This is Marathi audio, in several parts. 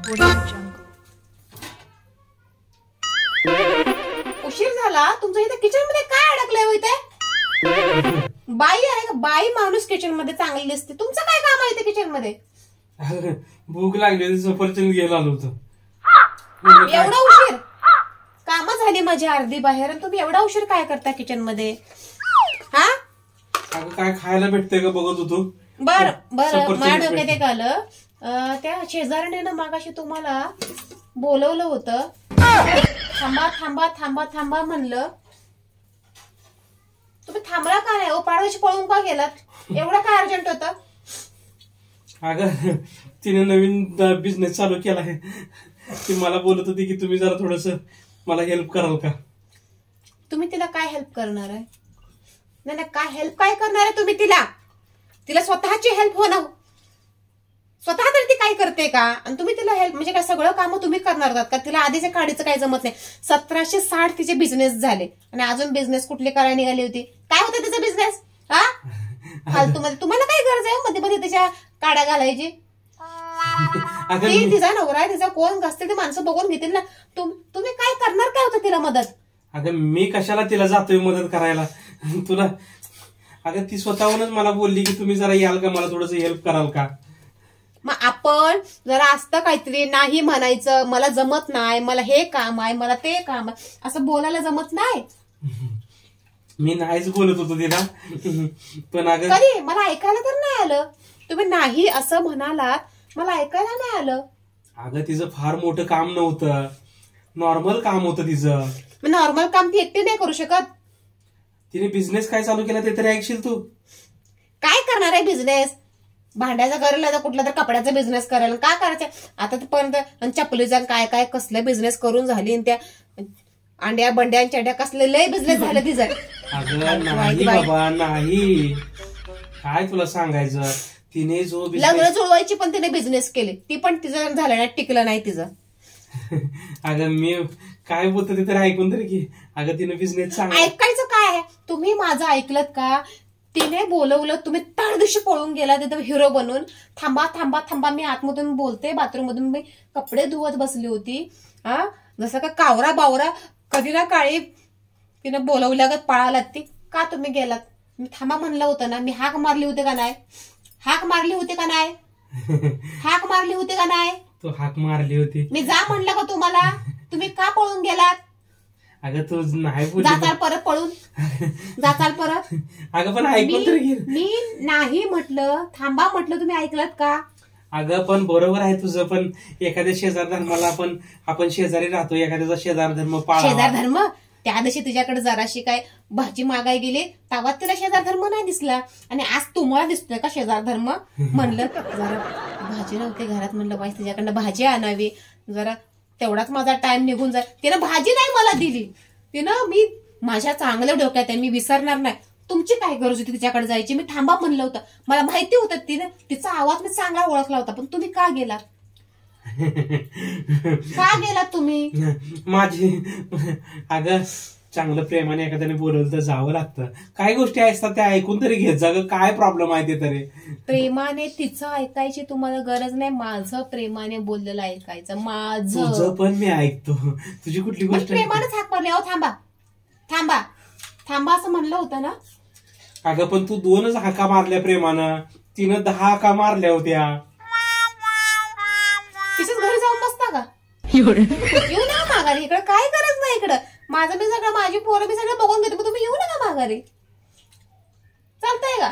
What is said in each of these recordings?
उशीर झाला तुमचं इथे किचन मध्ये काय अडकलंय हो इथे? बाई आहे का? बाई माणूस किचन मध्ये चांगली दिसते. तुमचं काय काम आहे इथे किचन मध्ये? भूक लागली होती, सफरचंद घ्यायला आलो होतो. एवढा उशीर? काम झाली माझी अर्धी बाहेर आणि तुम्ही एवढा उशीर काय करता किचन मध्ये? हा अगं काय खायला भेटतंय का बघत होतो. बर बर माझ्या डोक्यात एक आलं. त्या शेजाऱ्याने ना मागाशी तुम्हाला बोलवलं होतं. थांबा थांबा थांबा थांबा म्हणलं. तुम्ही थांबला का नाही? पाडव्याची पळून का गेलात? एवढं काय अर्जंट होतं? अगं तिने नवीन बिझनेस चालू केला आहे. ती मला बोलत होती की तुम्ही जरा थोडस मला हेल्प कराल का. तुम्ही तिला काय हेल्प करणार आहे? नाही काय हेल्प काय करणार आहे तुम्ही तिला? तिला स्वतःची हेल्प होणार. स्वतः तरी ती काय करते का? आणि तुम्ही तिला हेल्प म्हणजे काय सगळं काम तुम्ही करणार आहात का? तिला आधीच्या काढीचं काही जमत नाही. 1760 तिचे बिझनेस झाले आणि अजून बिझनेस कुठली करायला निघाली होती? काय होतं तिचा बिझनेस? हा फालतू मध्ये तुम्हाला काय गरज आहे मध्ये मध्ये तिच्या काड्या घालायची? तिचा नवरा आहे, तिचा कोण असते ते माणसं बघून घेतील ना. तुम्ही काय करणार? काय होतं तिला मदत? अगं मी कशाला तिला जातोय मदत करायला तुला. अगं ती स्वतःहूनच मला बोलली की तुम्ही जरा याल का, मला थोडस हेल्प कराल का. मग आपण जरा असतं काहीतरी नाही म्हणायचं. मला जमत नाही, मला हे काम आहे, मला ते काम आहे असं बोलायला जमत नाही. मी नाहीच बोलत होतो तिला. पण अगं कधी मला ऐकायला तर नाही आलं. तुम्ही नाही असं म्हणालात, मला ऐकायला नाही आलं. अगं तिचं फार मोठं काम नव्हतं, नॉर्मल काम होतं तिचं. नॉर्मल काम ती एकटी नाही करू शकत. तिने बिझनेस काय चालू केला ते तरी ऐकशील तू. काय करणार आहे बिझनेस? भांड्याचा करेल, कुठला तर कपड्याचा बिझनेस करेल. काय करायचं आता पर्यंत? चपलीचा काय काय कसले बिझनेस करून झाली. त्या अंड्या बंड्या चड्या कसले लय बिझनेस झालं तिचं. अगं नाही बाबा नाही, काय तुला सांगायचं. तिने जो लग्न जुळवायची पण तिने बिझनेस केले, ती पण तिचं झालं नाही, टिकलं नाही तिचं. अगं मी काय बोलतो ते तरी ऐकून तरी की. अगं तिने बिझनेस चांगला. ऐकायचं काय आहे? तुम्ही माझं ऐकलत का? तिने बोलवलं, तुम्ही त्या दिवशी पळून गेला तिथं हिरो बनून. थांबा थांबा थांबा मी आतमधून बोलते, बाथरूम मधून मी कपडे धुवत बसली होती. हा जसं का कावरा बावरा कधी ना काळी तिने बोलवल्यागत पळालात ती. का तुम्ही गेलात? मी थांबा म्हणलं होतं ना. मी हाक मारली होती का नाही? हाक मारली होती का नाही? हाक मारली होती का नाही? तू हाक मारली होती. मी जा म्हणलं का तुम्हाला? तुम्ही का पळून गेलात? अगं तू नाही बोलली. जाताल परत पळून, जाताल परत. अगं पण ऐकून तरी घे. मी नाही म्हटलं, थांबा म्हटलं, तुम्ही ऐकलत का? अगं पण बरोबर आहे तुझं. पण एखाद्या शेजार धर्माला आपण शेजारी राहतो, एखाद्याचा शेजार धर्म पाळावा. शेजार धर्म? त्या दिवशी तिच्याकडे जराशी काय भाजी मागाय गेली तेव्हा तिला शेजार धर्म नाही दिसला आणि आज तुम्हाला दिसतोय का शेजार धर्म? म्हणलं जरा भाजी नव्हती घरात, म्हणलं बाई तिच्याकडनं भाजी आणावी, जरा तेवढाच माझा टाइम निघून जाईल. तिनं भाजी नाही मला दिली. तिनं मी माझ्या चांगल्या डोक्यात आहे, मी विसरणार नाही. तुमची काय गरज होती तिच्याकडे जायची? मी थांबा म्हणलं होतं, मला माहिती होतं तिने तिचा आवाज मी चांगला ओळखला होता. पण तुम्ही का गेलात? का गेलात तुम्ही? माझी अगं चांगलं प्रेमाने एखाद्याने बोलवलं तर जावं लागतं. काही गोष्टी असतात त्या ऐकून तरी घेत जा. काय प्रॉब्लेम आहे ते तरी. प्रेमाने तिचं ऐकायची तुम्हाला गरज नाही, माझं प्रेमाने बोललेलं ऐकायचं. माझं तुझं पण मी ऐकतो. तुझी कुठली गोष्ट प्रेमानेच हाक मारली. अहो थांबा थांबा थांबा असं म्हणलं होतं ना. अगं पण तू 2च हाका मारल्या प्रेमानं, तिनं 10 हाका मारल्या होत्या. तिच्याच घरी जाऊन बसता का? येऊ नका माघारी. इकडे काय गरज नाही. इकडं माझं मी सगळं, माझी पोरं मी सगळं बघून घेते, पण तुम्ही येऊ नका माघारी. चालतंय का?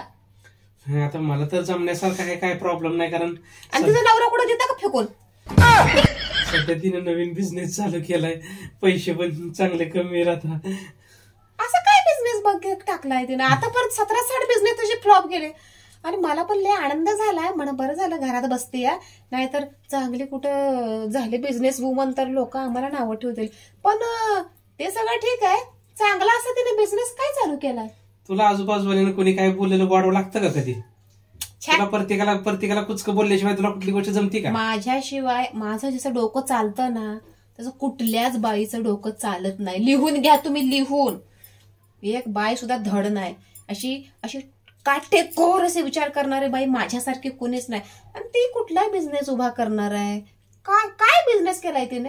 आता मला तर जमण्यासारखं आहे, काय प्रॉब्लेम नाही. कारण आणि तिचा नवरा कुठं देता का फेकून? सध्या तिने नवीन बिझनेस चालू केलाय, पैसे पण चांगले कमी राहतात. असं काय बिझनेस बघ टाकलाय तिने? आता परत 17-60 बिझनेस तुझे फ्लॉप गेले आणि मला पण लय आनंद झालाय. म्हणा बरं झालं घरात बसते या, नाहीतर चांगली कुठं झाले बिझनेस वुमन तर लोक आम्हाला नावं ठेवतील. पण ते सगळं ठीक आहे. चांगला असं तिने बिझनेस काय चालू केलाय? तुला आजूबाजूने कोणी काय बोललेलं वाढवं लागतं का कधी? तुला प्रत्येकाला कुचकं बोलल्याशिवाय तुला कुठली गोष्ट जमती का? माझ्याशिवाय माझं जसं डोकं चालतं ना तसं कुठल्याच बाईचं डोकं चालत नाही. लिहून घ्या तुम्ही, लिहून. एक बाई सुद्धा धड नाही अशी अशी काटेकोर असे विचार करणारे बाई माझ्यासारखी कोणीच नाही. आणि ती कुठला बिझनेस उभा करणार आहे? काय काय बिझनेस केलाय तिने?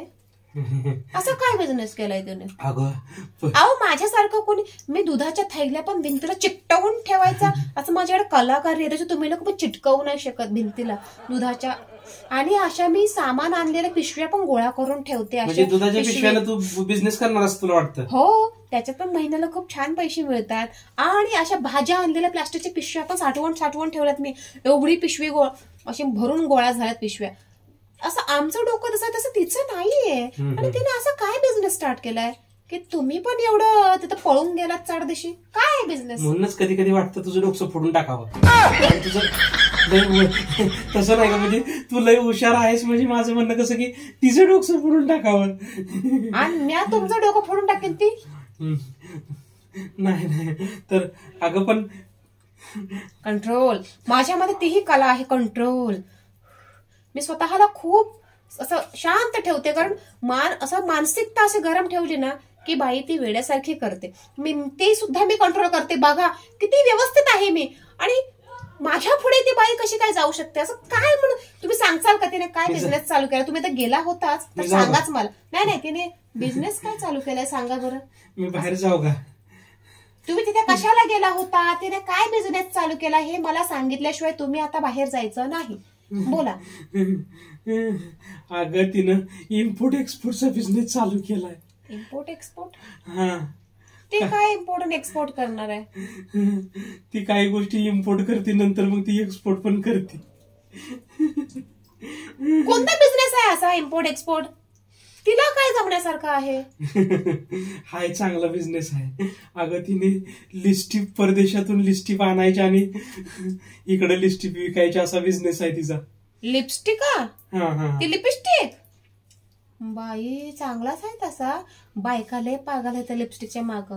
असं काय बिझनेस केलाय तिने? अगं अहो माझ्यासारखं कोणी, मी दुधाच्या थैल्या पण भिंतीला चिकटवून ठेवायचा असं माझ्याकडे कलाकार आहे, त्याच्या तुम्ही लोक पण चिटकवू नाही शकत भिंतीला दुधाच्या. आणि अशा मी सामान आणलेल्या पिशव्या पण गोळा करून ठेवते. म्हणजे दुधाच्या पिशव्याला तू बिझनेस करणार असं तुला वाटतं? हो, त्याच्यात पण महिन्याला खूप छान पैसे मिळतात. आणि अशा भाज्या आणलेल्या प्लास्टिकच्या पिशव्या पण साठवून ठेवल्यात मी. एवढी पिशवी अशी भरून गोळा झाल्यात पिशव्या. असं आमचं डोकं तसं तिचं नाहीये. आणि तिने असं काय बिझनेस स्टार्ट केलाय की तुम्ही पण एवढं तिथं पळून गेलात चाडदिशी? काय बिझनेस? म्हणूनच कधी कधी वाटतं तुझं डोकं फोडून टाकावं. तुझं तसं नाही का, म्हणजे तू लय हुशार आहेस म्हणजे माझं म्हणणं कसं की तिचं डोकं फोडून टाकावं. आणि मी तुमचं डोकं फोडून टाकेन ती? नाही तर अगं पण कंट्रोल, माझ्यामध्ये तीही कला आहे, कंट्रोल. मी स्वतःला खूप असं शांत ठेवते, कारण असं मानसिकता अशी गरम ठेवली ना की बाई ती वेड्यासारखी करते. ते सुद्धा मी कंट्रोल करते. बघा किती व्यवस्थित आहे मी. आणि माझ्या पुढे ती बाई कशी काय जाऊ शकते? असं काय म्हणून तुम्ही सांगसाल का तिने काय बिझनेस चालू केला? तुम्ही तर गेला होताच तर सांगाच मला. नाही तिने बिझनेस काय चालू केलाय सांगा बरं. मी बाहेर जाऊ का? तुम्ही तिथे कशाला गेला होता? तिने काय बिझनेस चालू केला हे मला सांगितल्याशिवाय तुम्ही आता बाहेर जायचं नाही. बोला. अगं तिनं इम्पोर्ट एक्सपोर्टचा बिझनेस चालू केलाय. Import export? हा. ते काय इम्पोर्ट आणि एक्सपोर्ट करणार आहे? ती काही गोष्टी इम्पोर्ट करते, नंतर मग ती एक्सपोर्ट पण करते. कोणता बिझनेस आहे असा इम्पोर्ट एक्सपोर्ट? तिला काय जमण्यासारखं आहे? हाय चांगला बिझनेस आहे. अगं तिने लिस्टिप परदेशातून लिस्टिप आणायच्या आणि इकडे लिस्टिप विकायच्या असा बिझनेस आहे तिचा. लिपस्टिक? ती लिपस्टिक बाई चांगलाच आहे तसा. बायका लय पागल आहे त्या लिपस्टिकच्या माग.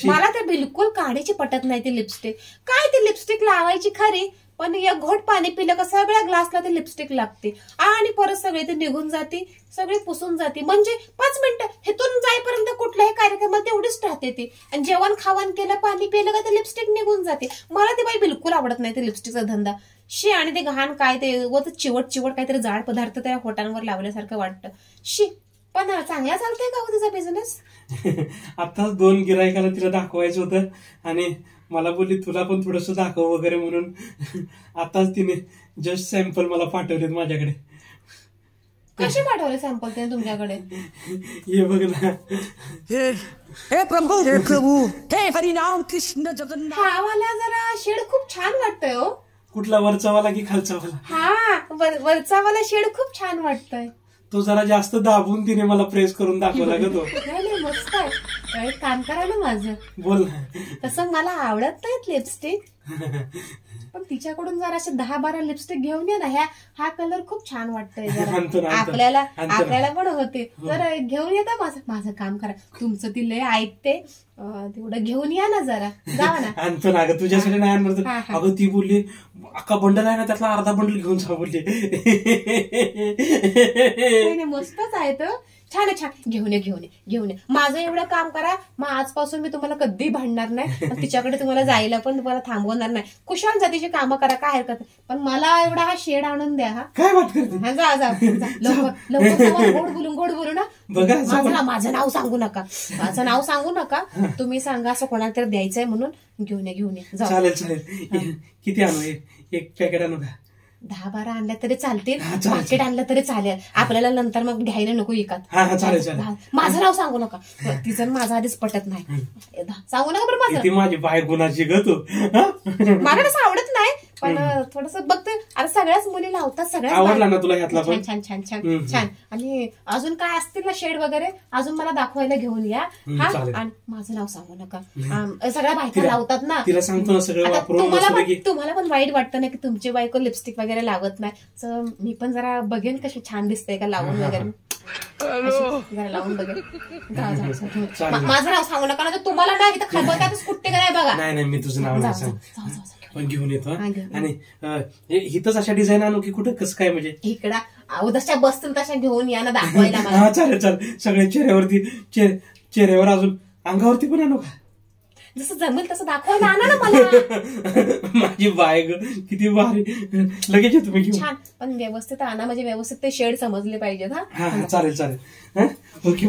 मला ते बिलकुल काढीची पटत नाही ती लिपस्टिक. काय ती लिपस्टिक लावायची खरी, पण एक घोट पाणी पिलं का सगळ्या ग्लासला ते लिपस्टिक लागते आणि परत सगळे ते निघून जाते, सगळी पुसून जाते. म्हणजे 5 मिनिटं हेतून जाईपर्यंत कुठल्याही कार्यक्रमात तेवढीच राहते ती. आणि जेवण खावण केलं, पाणी पिलं का ते लिपस्टिक निघून जाते. मला ती बाई बिलकुल आवडत नाही ते लिपस्टिकचा धंदा. शी. आणि ते घाण काय ते चिवट काहीतरी जाड पदार्थ त्या होटांवर लावल्यासारखं वाटतं. शी. पण चांगला चालतंय का हो तिचा बिझनेस? आताच 2 गिरायकाला तिला दाखवायचं होतं आणि मला बोलली तुला पण थोडस दाखव वगैरे म्हणून. आताच तिने जस्ट सॅम्पल मला पाठवलेत माझ्याकडे. कसे पाठवले सॅम्पल त्याने तुमच्याकडे? ये बघ ना. हे प्रभू हे हरिनाम कृष्ण जगन्नाथ. हा वाला जरा शेड खूप छान वाटतोय हो. कुठला, वरचा वाला की खालचा वाला? हा वरचा वाला शेड खूप छान वाटतोय. तो जरा जास्त दाबून तिने मला प्रेस करून दाखवला ग तो. नाही मस्त आहे. काम करा ना माझं. बोल ना. तसं मला आवडत नाहीत लिपस्टिक, पण तिच्याकडून जरा असे 10-12 लिपस्टिक घेऊन ये ना. हा कलर खूप छान वाटतोय जरा. आपल्याला पण होते तर घेऊन येता. माझं काम करा. तुमचं ती लय ऐकते, तेवढं घेऊन या ना जरा. जावा ना. आणतो ना. अगं तुझ्यासाठी नाही आणणार. अगं ती बोलली अख्खा बंडल आहे ना त्यातला अर्धा बंडल घेऊन जा बोलली. मस्तच आहे तर. छान आहे, छान. घेऊन ये. माझं एवढं काम करा, मग आजपासून मी तुम्हाला कधी भांडणार नाही. तिच्याकडे तुम्हाला जायला पण तुम्हाला थांबवणार नाही. कुशाल जातीची कामं करा, काय हरकत नाही. पण मला एवढा हा शेड आणून द्या. हा काय बात करते? जा लवकर गोड बोलू ना. माझं नाव सांगू नका. तुम्ही सांगा असं कोणाला तरी द्यायचंय म्हणून. घेऊन ये. चालेल. किती आणू? एक पॅकेट आणू का? 10-12 आणल्या तरी चालतील. पॅकेट आणलं तरी चालेल. आपल्याला नंतर मग घ्यायला नको विकत. चालेल. माझं नाव सांगू नका. तिचं माझं आधीच पटत नाही. सांगू नका बरं माझं. माझी बाय गुणाची ग तू. मला कसं आवडत नाही, पण थोडस बघते. आता सगळ्याच मुली लावतात. सगळ्याच आवडला ना तुला ह्यातला? छान. आणि अजून काय असतील ना शेड वगैरे अजून मला दाखवायला घेऊन या. हा. आणि माझं नाव सांगू नका. सगळ्या बायका लावतात ना. तिला सांगतो ना सगळं. तुम्हाला पण वाईट वाटतं ना की तुमची बायको लिपस्टिक वगैरे लावत नाही. मी पण जरा बघेन कशी छान दिसते का लावून वगैरे. जरा लावून बघेन. माझं नाव सांगू नका ना. तुम्हाला ना इथं खबरदारच कुठे काय बघा. नाही मी तुझं नाव नाही सांग. पण घेऊन येतो. आणि इथंच अशा डिझाईन आणू की कुठं कसं काय? म्हणजे इकडं जशा बसतील तशा घेऊन या ना दाखवायला मला. चालेल. सगळ्या चेहऱ्यावर अजून अंगावरती पण आणू का? जसं जमेल तसं दाखवायला आणा ना मला. माझी बाय ग किती भारी. लगेच येतो मी घेऊन. छान, पण व्यवस्थित आणा, म्हणजे व्यवस्थित ते शेड समजले पाहिजेत. हा चालेल चालेल. ओके.